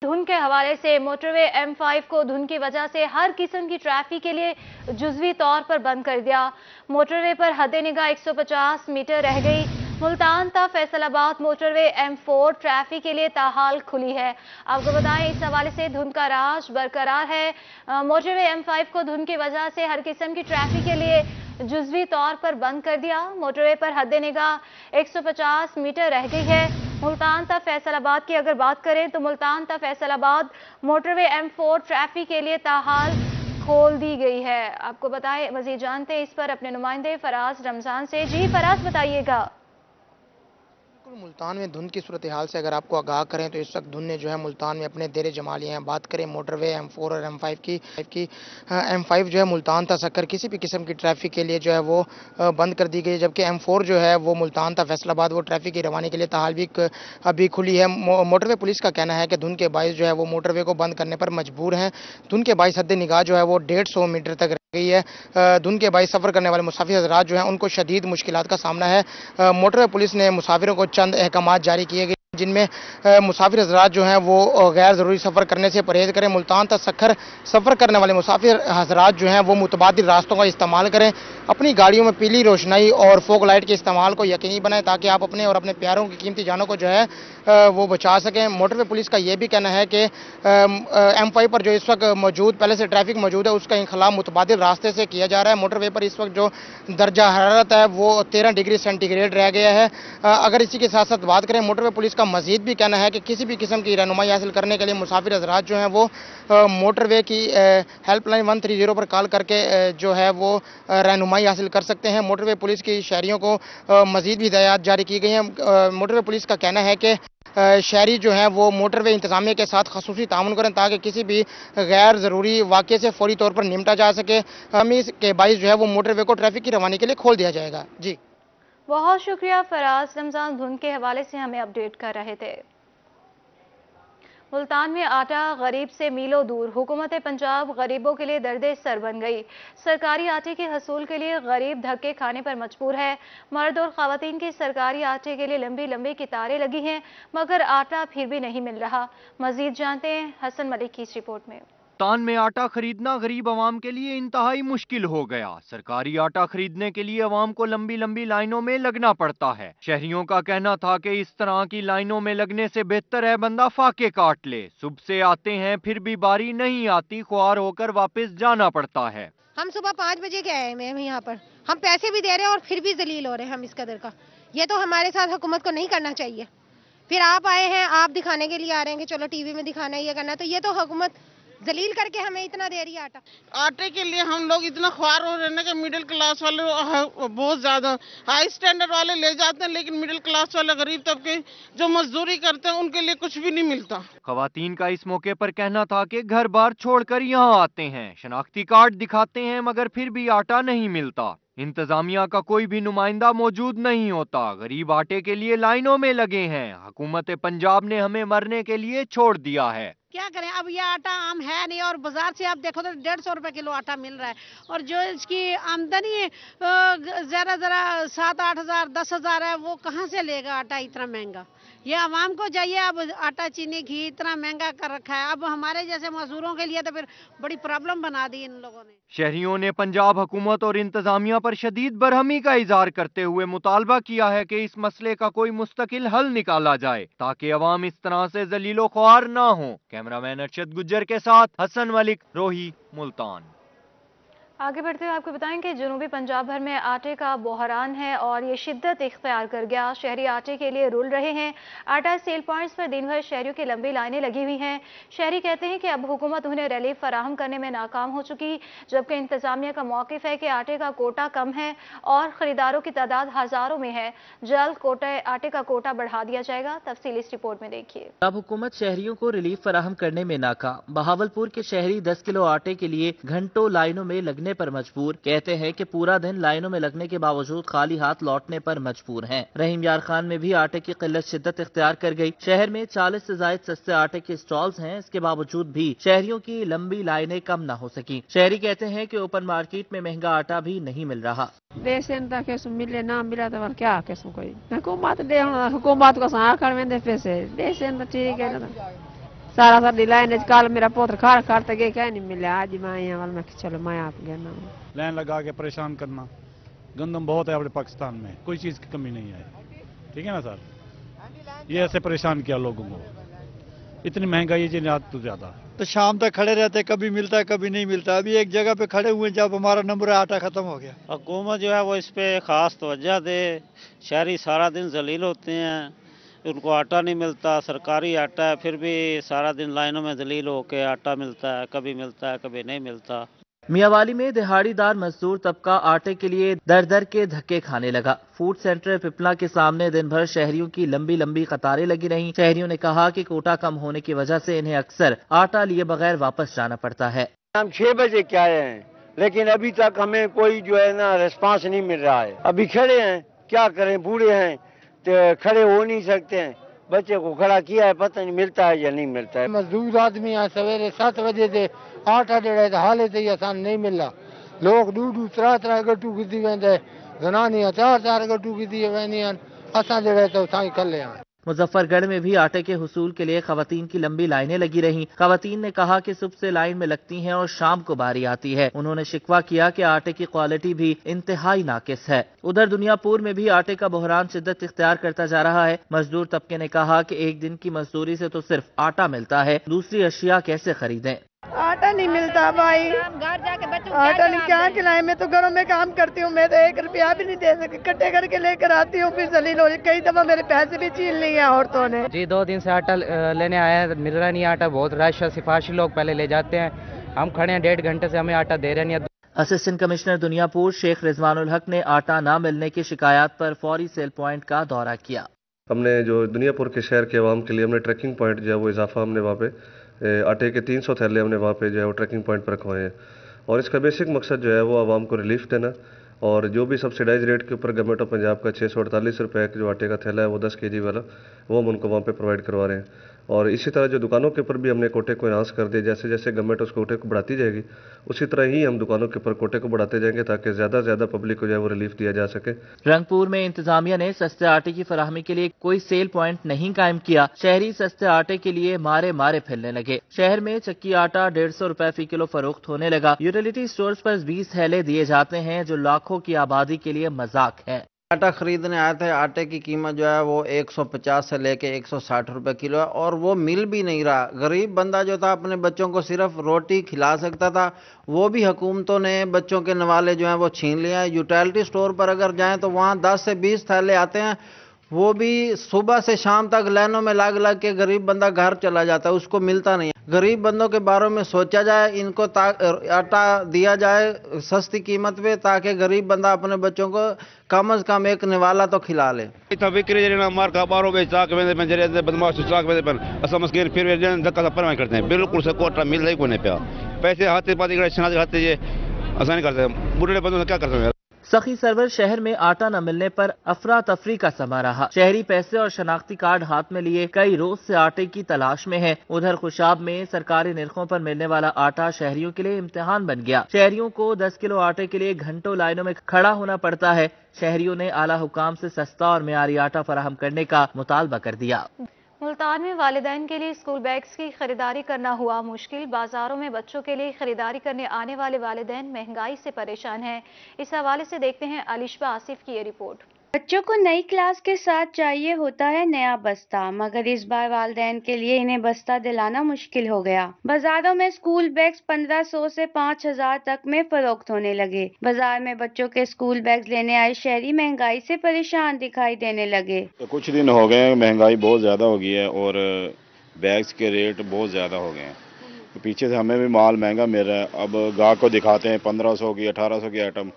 धुंध के हवाले से मोटरवे M5 को धुंध की वजह से हर किस्म की ट्रैफिक के लिए जुज़वी तौर पर बंद कर दिया। मोटरवे पर हद निगाह 150 मीटर रह गई। मुल्तान ता फैसलाबाद मोटरवे M4 ट्रैफिक के लिए ताहाल खुली है। आपको बताएं, इस हवाले से धुंध का राज बरकरार है। मोटरवे M5 को धुंध की वजह से हर किस्म की ट्रैफिक के लिए जुज़वी तौर पर बंद कर दिया। मोटरवे पर हद निगाह 150 मीटर रह गई है। मुल्तान ता फैसलाबाद की अगर बात करें तो मुल्तान ता फैसलाबाद मोटरवे M4 ट्रैफिक के लिए ताहाल खोल दी गई है। आपको बताएं, मजीद जानते हैं इस पर अपने नुमाइंदे फराज रमजान से। जी फराज, बताइएगा। मुल्तान में धुंध की सूरत हाल से अगर आपको आगाह करें तो इस वक्त धुंध ने जो है मुल्तान में अपने देरे जमा लिए हैं। बात करें मोटरवे M4 और M5 की M5 जो है मुल्तान ता सक्कर किसी भी किस्म की ट्रैफिक के लिए जो है वो बंद कर दी गई है, जबकि M4 जो है वो मुल्तान ता फैसलाबाद वो ट्रैफिक की रवानी के लिए ताहाल भी अभी खुली है। मोटरवे पुलिस का कहना है कि धुंध के बाइस जो है वो मोटरवे को बंद करने पर मजबूर हैं। धुंध के बाइस हद निगाह जो है वो 150 मीटर तक रह गई है। धुंध के बाइस सफर करने वाले मुसाफिर हज़रात जो है उनको शदीद मुश्किलात का सामना है। मोटरवे पुलिस ने मुसाफिरों को चंद अहकामात जारी किए गए जिनमें मुसाफिर हज़रात जो हैं वो गैर ज़रूरी सफ़र करने से परहेज़ करें। मुल्तान तक सफ़र सफ़र करने वाले मुसाफिर हज़रात जो हैं वो मुतबादिल रास्तों का इस्तेमाल करें। अपनी गाड़ियों में पीली रोशनाई और फोक लाइट के इस्तेमाल को यकीनी बनाएं ताकि आप अपने और अपने प्यारों की कीमती जानों को जो है वो बचा सकें। मोटरवे पुलिस का यह भी कहना है कि M5 पर जो इस वक्त मौजूद पहले से ट्रैफिक मौजूद है उसका इंखलाब मुतबादिल रास्ते से किया जा रहा है। मोटरवे पर इस वक्त जो दर्जा हरारत है वो 13 डिग्री सेंटीग्रेड रह गया है। अगर इसी के साथ साथ बात करें, मोटरवे पुलिस का मजीद भी कहना है कि किसी भी किस्म की रहनुमाई हासिल करने के लिए मुसाफिर हज़रात जो हैं वो मोटरवे की हेल्पलाइन 130 पर कॉल करके जो है वो रहनुमाई हासिल कर सकते हैं। मोटरवे पुलिस की शहरियों को मजीद भी हिदायत जारी की गई हैं। मोटरवे पुलिस का कहना है कि शहरी जो हैं वो मोटरवे इंतजामिया के साथ खसूसी ताउन करें ताकि किसी भी गैर ज़रूरी वाक़े से फौरी तौर पर निपटा जा सके। हमी के बाइस जो है वो मोटरवे को ट्रैफिक की रवानी के लिए खोल दिया जाएगा। जी बहुत शुक्रिया फराज रमजान, धुंध के हवाले से हमें अपडेट कर रहे थे। मुल्तान में आटा गरीब से मीलों दूर, हुकूमत पंजाब गरीबों के लिए दर्द सर बन गई। सरकारी आटे के हसूल के लिए गरीब धक्के खाने पर मजबूर है। मर्द और ख़वातीन की सरकारी आटे के लिए लंबी लंबी कतारें लगी हैं, मगर आटा फिर भी नहीं मिल रहा। मजीद जानते हैं हसन मलिक की इस रिपोर्ट में। मुल्तान में आटा खरीदना गरीब आवाम के लिए इंतहाई मुश्किल हो गया। सरकारी आटा खरीदने के लिए आवाम को लंबी लंबी लाइनों में लगना पड़ता है। शहरियों का कहना था कि इस तरह की लाइनों में लगने से बेहतर है बंदा फाके काट ले। सुबह से आते हैं फिर भी बारी नहीं आती, ख्वार होकर वापस जाना पड़ता है। हम सुबह 5 बजे के आए हैं यहाँ पर, हम पैसे भी दे रहे हैं और फिर भी जलील हो रहे हैं हम इस कदर का। ये तो हमारे साथ हुकूमत को नहीं करना चाहिए। फिर आप आए हैं, आप दिखाने के लिए आ रहे हैं कि चलो टीवी में दिखाना है, ये करना है, तो ये तो हुकूमत जलील करके हमें इतना दे रही है। आटे के लिए हम लोग इतना ख्वार हो रहे हैं कि मिडिल क्लास वाले बहुत ज्यादा हाई स्टैंडर्ड वाले ले जाते हैं, लेकिन मिडिल क्लास वाले गरीब तबके जो मजदूरी करते हैं उनके लिए कुछ भी नहीं मिलता। खवातीन का इस मौके पर कहना था कि घर बार छोड़कर यहाँ आते हैं, शनाख्ती कार्ड दिखाते हैं, मगर फिर भी आटा नहीं मिलता। इंतजामिया का कोई भी नुमाइंदा मौजूद नहीं होता। गरीब आटे के लिए लाइनों में लगे हैं। हुकूमत पंजाब ने हमें मरने के लिए छोड़ दिया है। क्या करें, अब ये आटा आम है नहीं और बाजार से आप देखो तो 150 रुपए किलो आटा मिल रहा है और जो इसकी आमदनी जरा 7-8 हजार 10 हजार है, वो कहाँ से लेगा आटा इतना महंगा। ये आवाम को चाहिए। अब आटा चीनी घी इतना महंगा कर रखा है, अब हमारे जैसे मजदूरों के लिए तो फिर बड़ी प्रॉब्लम बना दी इन लोगों ने। शहरियों ने पंजाब हुकूमत और इंतजामिया पर शदीद बरहमी का इजहार करते हुए मुतालबा किया है कि इस मसले का कोई मुस्तकिल हल निकाला जाए ताकि अवाम इस तरह से जलीलो ख्वार ना हो। कैमरामैन अरशद गुज्जर के साथ हसन मलिक, रोही, मुल्तान। आगे बढ़ते हुए आपको बताएं कि जनूबी पंजाब भर में आटे का बहरान है और ये शिद्दत इख्तियार कर गया। शहरी आटे के लिए रुल रहे हैं। आटा सेल पॉइंट्स पर दिन भर शहरियों की लंबी लाइनें लगी हुई हैं। शहरी कहते हैं कि अब हुकूमत उन्हें रिलीफ फराहम करने में नाकाम हो चुकी, जबकि इंतजामिया का मौक़िफ़ है कि आटे का कोटा कम है और ख़रीदारों की तादाद हज़ारों में है। जल्द आटे का कोटा बढ़ा दिया जाएगा। तफसील इस रिपोर्ट में देखिए। अब हुकूमत शहरियों को रिलीफ फराहम करने में नाकाम। बहावलपुर के शहरी 10 किलो आटे के लिए घंटों लाइनों में लगने पर मजबूर। कहते हैं कि पूरा दिन लाइनों में लगने के बावजूद खाली हाथ लौटने पर मजबूर हैं। रहीम यार खान में भी आटे की किल्लत शिद्दत इख्तियार कर गई। शहर में 40 से ज्यादा सस्ते आटे के स्टॉल्स हैं, इसके बावजूद भी शहरियों की लंबी लाइनें कम न हो सकी। शहरी कहते हैं कि ओपन मार्केट में महंगा आटा भी नहीं मिल रहा। मिले ना मिला तो क्या कोई हुकूमत को पैसे ठीक है। सारा सारी लाइन कल मेरा पोत्र खार खाते गए कह नहीं मिले, आज मैं आया वाल मैं चलो मैं आप गया ना लाइन लगा के परेशान करना। गंदम बहुत है अपने पाकिस्तान में, कोई चीज़ की कमी नहीं है, ठीक है ना सर। ये ऐसे परेशान किया लोगों को, इतनी महंगाई जिन्हात तो ज़्यादा। तो शाम तक खड़े रहते, कभी मिलता है कभी नहीं मिलता। अभी एक जगह पे खड़े हुए, जब हमारा नंबर है आटा खत्म हो गया। हुकूमत जो है वो इस पे ख़ास तवज्जो दे। शहरी सारा दिन जलील होते हैं, उनको आटा नहीं मिलता, सरकारी आटा है, फिर भी सारा दिन लाइनों में जलील होकर आटा मिलता है, कभी नहीं मिलता। मियावाली में दिहाड़ीदार मजदूर तबका आटे के लिए दर दर के धक्के खाने लगा। फूड सेंटर पिपला के सामने दिन भर शहरियों की लंबी लंबी कतारें लगी रहीं। शहरियों ने कहा कि कोटा कम होने की वजह से इन्हें अक्सर आटा लिए बगैर वापस जाना पड़ता है। हम 6 बजे के आए हैं, लेकिन अभी तक हमें कोई जो है ना रिस्पांस नहीं मिल रहा है। अभी खड़े हैं, क्या करें, बूढ़े हैं तो खड़े हो नहीं सकते हैं। बच्चे को खड़ा किया है, पता नहीं मिलता है या नहीं मिलता है। मजदूर आदमी है, सवेरे 7 बजे से आटा डेढ़ हाले से आसान नहीं मिल रहा। लोग 2-2 3-3 गट्टू की वेंदे, जनानियां 4-4 गट्टू की वेंदियां, असां जेड़े तो साई कल्ले हैं। मुजफ्फरगढ़ में भी आटे के हुसूल के लिए खवातीन की लंबी लाइनें लगी रहीं। खवातीन ने कहा कि सुबह से लाइन में लगती हैं और शाम को बारी आती है। उन्होंने शिकवा किया कि आटे की क्वालिटी भी इंतहाई नाकिस है। उधर दुनियापुर में भी आटे का बहरान शिद्दत इख्तियार करता जा रहा है। मजदूर तबके ने कहा कि एक दिन की मजदूरी से तो सिर्फ आटा मिलता है, दूसरी अशिया कैसे खरीदें। आटा नहीं मिलता भाई, घर जाके बच्चों आटा नहीं क्या खिलाए। मैं तो घरों में काम करती हूँ, मैं तो 1 रुपया भी नहीं दे सकती, इकट्ठे करके लेकर आती हूँ, फिर जलील हो। कई दफा मेरे पैसे भी छीन लिए औरतों ने। जी 2 दिन से आटा लेने आया है, मिल रहा नहीं आटा, बहुत रश है, सिफारिशी लोग पहले ले जाते हैं। हम खड़े हैं 1.5 घंटे से, हमें आटा दे रहे नहीं। असिस्टेंट कमिश्नर दुनियापुर शेख रिजवानुल हक ने आटा न मिलने की शिकायत पर फौरी सेल पॉइंट का दौरा किया। हमने जो दुनियापुर के शहर के अवाम के लिए हमने ट्रैकिंग पॉइंट जो है वो इजाफा हमने वहाँ पे आटे के 300 थैले हमने वहाँ पे जो है वो ट्रैकिंग पॉइंट पर रखवाए हैं। और इसका बेसिक मकसद जो है वो आवाम को रिलीफ देना, और जो भी सब्सिडाइज रेट के ऊपर गवर्नमेंट ऑफ पंजाब का 648 रुपये जो आटे का थैला है वो 10 kg वाला, वो हम उनको वहाँ पे प्रोवाइड करवा रहे हैं। और इसी तरह जो दुकानों के ऊपर भी हमने कोटे को इनहांस कर दिया। जैसे जैसे गवर्नमेंट उस कोटे को बढ़ाती जाएगी, उसी तरह ही हम दुकानों के ऊपर कोटे को बढ़ाते जाएंगे, ताकि ज़्यादा से ज़्यादा पब्लिक को जो है वो रिलीफ दिया जा सके। रंगपुर में इंतजामिया ने सस्ते आटे की फराहमी के लिए कोई सेल पॉइंट नहीं कायम किया। शहरी सस्ते आटे के लिए मारे मारे फिरने लगे। शहर में चक्की आटा 150 रुपए फी किलो फरोख्त होने लगा। यूटिलिटी स्टोर्स पर 20 थैले दिए जाते हैं, जो लाखों की आबादी के लिए मजाक है। आटा खरीदने आए थे, आटे की कीमत जो है वो 150 से लेके 160 रुपए किलो है, और वो मिल भी नहीं रहा। गरीब बंदा जो था अपने बच्चों को सिर्फ रोटी खिला सकता था, वो भी हुकूमतों ने बच्चों के नवाले जो हैं वो छीन लिया है। यूटिलिटी स्टोर पर अगर जाएं तो वहाँ 10 से 20 थैले आते हैं, वो भी सुबह से शाम तक लाइनों में लग लग के गरीब बंदा घर चला जाता है, उसको मिलता नहीं है। गरीब बंदों के बारे में सोचा जाए, इनको आटा दिया जाए सस्ती कीमत पे, ताकि गरीब बंदा अपने बच्चों को कम से कम एक निवाला तो खिला ले। बिल्कुल कोटा मिल रही कोने पे पैसे हाथे पाती आसानी करते बुढ़े बंदों से क्या करते हैं। सखी सरवर शहर में आटा न मिलने पर अफरा तफरी का समा रहा। शहरी पैसे और शनाख्ती कार्ड हाथ में लिए कई रोज से आटे की तलाश में है। उधर खुशाब में सरकारी निर्खों पर मिलने वाला आटा शहरियों के लिए इम्तिहान बन गया। शहरियों को 10 किलो आटे के लिए घंटों लाइनों में खड़ा होना पड़ता है। शहरियों ने आला हुकाम से सस्ता और मियारी आटा फराहम करने का मुतालबा कर दिया। मुल्तान में वालिदैन के लिए स्कूल बैग्स की खरीदारी करना हुआ मुश्किल। बाजारों में बच्चों के लिए खरीदारी करने आने वाले वालिदैन महंगाई से परेशान हैं। इस हवाले से देखते हैं अलिशबा आसिफ की ये रिपोर्ट। बच्चों को नई क्लास के साथ चाहिए होता है नया बस्ता, मगर इस बार वालिदैन के लिए इन्हें बस्ता दिलाना मुश्किल हो गया। बाजारों में स्कूल बैग्स 1500 से 5000 तक में फरोख्त होने लगे। बाजार में बच्चों के स्कूल बैग्स लेने आए शहरी महंगाई से परेशान दिखाई देने लगे। तो कुछ दिन हो गए महंगाई बहुत ज्यादा हो गई है और बैग्स के रेट बहुत ज्यादा हो गए हैं। तो पीछे से हमें भी माल महंगा मिल रहा है। अब गाहक को दिखाते हैं 1500 की 1800 की आइटम,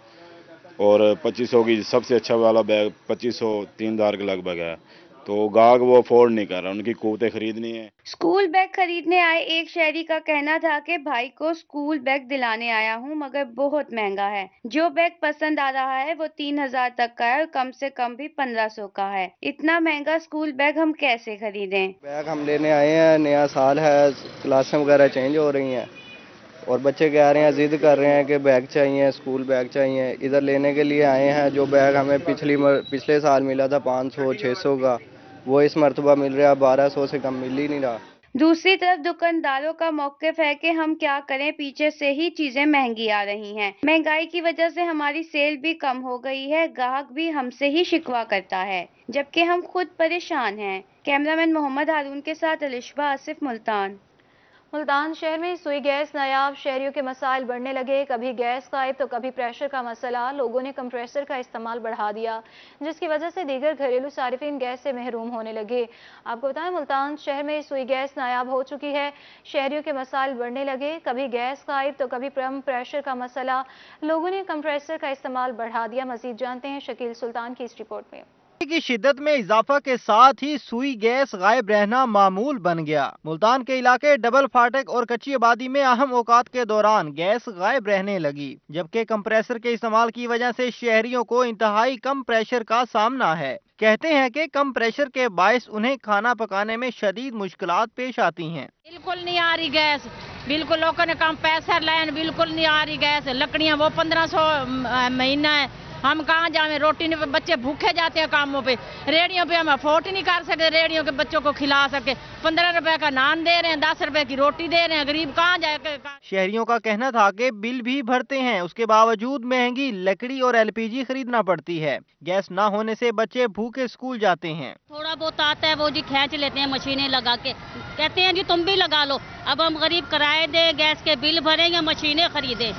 और 2500 की सबसे अच्छा वाला बैग 2500 3000 के लगभग है। तो गाहक वो अफोर्ड नहीं कर रहा, उनकी क़ुव्वतें खरीदनी है। स्कूल बैग खरीदने आए एक शहरी का कहना था कि भाई को स्कूल बैग दिलाने आया हूं, मगर बहुत महंगा है। जो बैग पसंद आ रहा है वो 3000 तक का है और कम से कम भी 1500 का है। इतना महंगा स्कूल बैग हम कैसे खरीदें? बैग हम लेने आए हैं, नया साल है, क्लासें वगैरह चेंज हो रही हैं और बच्चे कह रहे हैं, जिद कर रहे हैं कि बैग चाहिए, स्कूल बैग चाहिए। इधर लेने के लिए आए हैं। जो बैग हमें पिछले साल मिला था 500 600 का, वो इस मरतबा मिल रहा है 1200 से कम मिल ही नहीं रहा। दूसरी तरफ दुकानदारों का मौक़िफ़ है कि हम क्या करें, पीछे से ही चीजें महंगी आ रही हैं। महंगाई की वजह से हमारी सेल भी कम हो गई है, ग्राहक भी हमसे ही शिकवा करता है, जबकि हम खुद परेशान हैं। कैमरामैन मोहम्मद हारून के साथ अलिशबा आसिफ, मुल्तान शहर में सुई गैस नायाब, शहरियों के मसाइल बढ़ने लगे। कभी गैस गायब तो कभी प्रेशर का मसला। लोगों ने कंप्रेसर का इस्तेमाल बढ़ा दिया, जिसकी वजह से दीगर घरेलू सारिफिन गैस से महरूम होने लगे। आपको बताएं, मुल्तान शहर में सुई गैस नायाब हो चुकी है, शहरियों के मसाइल बढ़ने लगे। कभी गैस गायब तो कभी प्रेशर का मसला। लोगों ने कंप्रेसर का इस्तेमाल बढ़ा दिया। मजीद जानते हैं शकील सुल्तान की इस रिपोर्ट में। की शिद्दत में इजाफा के साथ ही सुई गैस गायब रहना मामूल बन गया। मुल्तान के इलाके डबल फाटक और कच्ची आबादी में अहम औकात के दौरान गैस गायब रहने लगी, जबकि कंप्रेसर के इस्तेमाल की वजह से शहरियों को इंतहाई कम प्रेशर का सामना है। कहते हैं कि कम प्रेशर के बायस उन्हें खाना पकाने में शदीद मुश्किलात पेश आती हैं। बिल्कुल नहीं आ रही गैस, बिल्कुल लोगों ने कम पैसा लाइन, बिल्कुल नहीं आ रही गैस। लकड़ियाँ वो 1500 महीना है, हम कहाँ जाए, रोटी नहीं, बच्चे भूखे जाते हैं कामों पे। रेडियो पे हम अफोर्ड नहीं कर सकते, रेडियो के बच्चों को खिला सके। 15 रुपए का नान दे रहे हैं, 10 रुपए की रोटी दे रहे हैं, गरीब कहाँ जाए। शहरियों का कहना था कि बिल भी भरते हैं, उसके बावजूद महंगी लकड़ी और LPG खरीदना पड़ती है। गैस ना होने से बच्चे भूखे स्कूल जाते हैं। थोड़ा बहुत आता है वो जी खींच लेते हैं मशीनें लगा के, कहते हैं जी तुम भी लगा लो। अब हम गरीब किराए दे, गैस के बिल भरें या मशीनें खरीदें।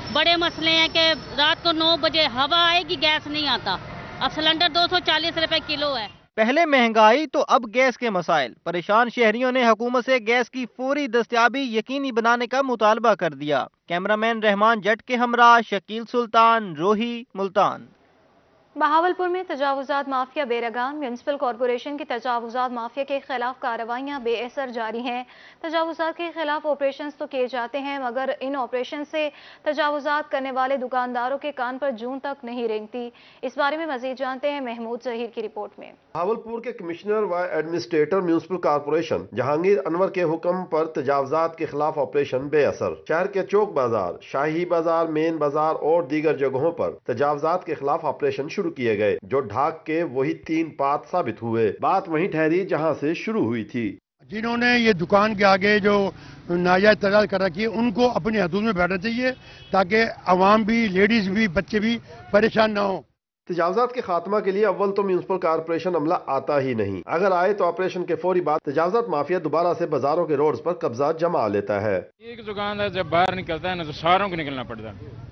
बड़े मसले हैं कि रात को 9 बजे हवा आएगी, गैस नहीं आता। अब सिलेंडर 240 रुपए किलो है। पहले महंगाई तो अब गैस के मसाइल। परेशान शहरियों ने हुकूमत से गैस की फौरी दस्तयाबी यकीनी बनाने का मुतालबा कर दिया। कैमरामैन रहमान जट के हमरा शकील सुल्तान, रोही, मुल्तान। बहावलपुर में तजावुजात माफिया बेरगाम। म्यूनसिपल कॉरपोरेशन की तजावुजात माफिया के खिलाफ कार्रवाइयाँ बेअसर जारी हैं। तजावुजात के खिलाफ ऑपरेशन तो किए जाते हैं, मगर इन ऑपरेशन से तजावुजात करने वाले दुकानदारों के कान पर जूं तक नहीं रेंगती। इस बारे में मजीद जानते हैं महमूद जहीर की रिपोर्ट में। बहावलपुर के कमिश्नर व administrator municipal corporation Jahangir Anwar के हुक्म पर तजावुजात के खिलाफ ऑपरेशन बेअसर। शहर के चौक बाजार, शाही बाजार, मेन बाजार और दीगर जगहों पर तजावुजात के खिलाफ ऑपरेशन शुरू किए गए, जो ढाक के वही 3 पात साबित हुए। बात वहीं ठहरी जहां से शुरू हुई थी। जिन्होंने ये दुकान के आगे जो नाजायज तजावुज कर रखी है, उनको अपनी हदूद में बैठना चाहिए, ताकि आवाम भी, लेडीज भी, बच्चे भी परेशान ना हो। तजावुजात के खात्मा के लिए अव्वल तो म्यूनसिपल कॉरपोरेशन अमला आता ही नहीं। अगर आए तो ऑपरेशन के फौरी बाद तजावुजात माफिया दोबारा से बाजारों के रोड्स पर कब्जा जमा लेता है। एक दुकानदार जब बाहर निकलता है ना, तो सारों को निकलना पड़ता है।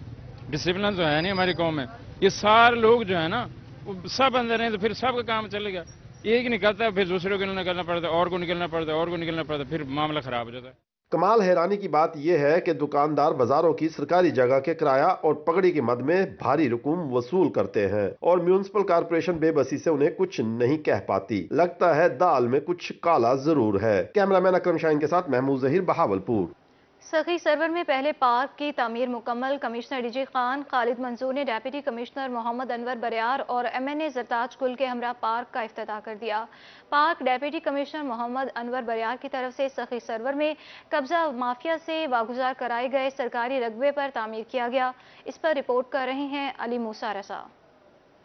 डिसिप्लिन तो है नहीं हमारी कौम में। ये सारे लोग जो है ना, वो सब अंदर हैं, तो फिर सबका काम चलेगा। एक निकलता है, फिर दूसरे को निकलना पड़ता है, और को निकलना पड़ता है, और को निकलना पड़ता है, फिर मामला खराब हो जाता है। कमाल हैरानी की बात यह है कि दुकानदार बाजारों की सरकारी जगह के किराया और पगड़ी की मद में भारी रकूम वसूल करते हैं, और म्यूनसिपल कॉरपोरेशन बेबसी से उन्हें कुछ नहीं कह पाती। लगता है दाल में कुछ काला जरूर है। कैमरामैन अकरम शाहीन के साथ महमूद जहीर, बहावलपुर। सखी सरवर में पहले पार्क की तामीर मुकम्मल। कमिश्नर डीजी खान खालिद मंसूर ने डेप्यूटी कमिश्नर मोहम्मद अनवर बरियार और MNA जरताज गुल के हमरा पार्क का इफ्तिताह कर दिया। Park deputy commissioner Mohammad Anwar Bariar की तरफ से सखी सरवर में कब्जा माफिया से वागुजार कराए गए सरकारी रकबे पर तामीर किया गया। इस पर रिपोर्ट कर रहे हैं अली मूसा रसा।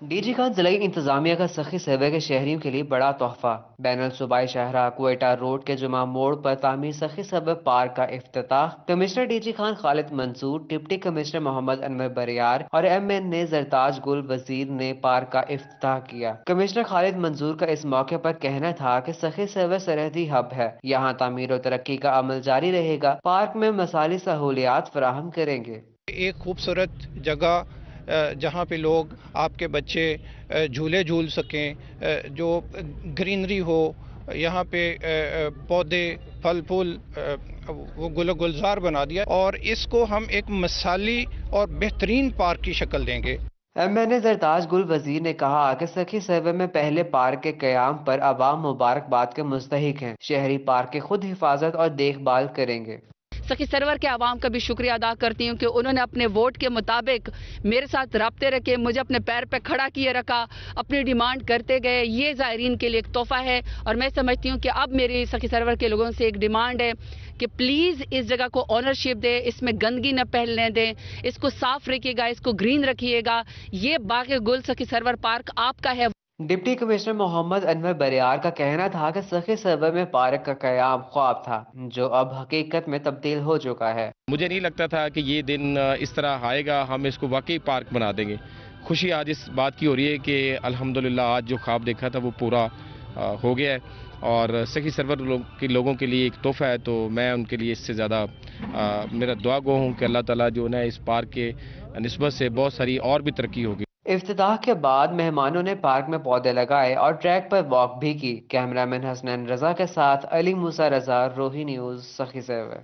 डीजी खान जिला इंतजामिया का सखी सरवर के शहरियों के लिए बड़ा तोहफा। बैनुल सूबाई शाहरा क्वेटा रोड के जुमा मोड़ पर तामीर सखी सरवर पार्क का इफ्तिताह commissioner DG Khan Khalid Mansoor, deputy commissioner Mohammad Anwar Bariyar और MNA जरताज गुल वजीर ने पार्क का इफ्तिताह किया। कमिश्नर खालिद मंसूर का इस मौके पर कहना था कि सखी सरवर सरहदी हब है, यहाँ तामीर और तरक्की का अमल जारी रहेगा। पार्क में मसाली सहूलियात फराहम करेंगे। एक खूबसूरत जगह जहाँ पे लोग, आपके बच्चे झूले झूल सकें, जो ग्रीनरी हो, यहाँ पे पौधे, फल फूल, वो गुलजार बना दिया, और इसको हम एक मसाली और बेहतरीन पार्क की शक्ल देंगे। MNA जरताज गुल वजीर ने कहा कि सखी सरवर में पहले पार्क के कयाम पर अवाम मुबारकबाद के मुस्तहिक हैं। शहरी पार्क की खुद हिफाजत और देखभाल करेंगे। सखी सरवर के आवाम का भी शुक्रिया अदा करती हूँ कि उन्होंने अपने वोट के मुताबिक मेरे साथ रब्ते रखे, मुझे अपने पैर पे खड़ा किए रखा, अपनी डिमांड करते गए। ये ज़ायरीन के लिए एक तोहफा है, और मैं समझती हूँ कि अब मेरी सखी सरवर के लोगों से एक डिमांड है कि प्लीज़ इस जगह को ऑनरशिप दे, इसमें गंदगी न फैलने दें, इसको साफ रखिएगा, इसको ग्रीन रखिएगा। ये बाग गुल सखी सरवर पार्क आपका है। ڈپٹی کمشنر محمد انور بریار کا کہنا تھا کہ سخی سرور میں پارک کا قیام خواب تھا جو اب حقیقت میں تبدیل ہو چکا ہے۔ مجھے نہیں لگتا تھا کہ یہ دن اس طرح آئے گا، ہم اس کو واقعی پارک بنا دیں گے۔ خوشی آج اس بات کی ہو رہی ہے کہ الحمدللہ آج جو خواب دیکھا تھا وہ پورا ہو گیا ہے، اور سخی سرور کے لوگوں کے لیے ایک تحفہ ہے، تو میں ان کے لیے اس سے زیادہ میرا دعا گو ہوں کہ اللہ تعالیٰ جو ہے اس پارک کے نسبت سے بہت ساری اور بھی ترقی ہوگی۔ افتتاح کے بعد مہمانوں نے پارک میں پودے لگائے اور ٹریک پر واک بھی کی۔ کیمرہ مین حسنین رضا کے ساتھ علی موسیٰ رضا، روہی نیوز، سخی سرور۔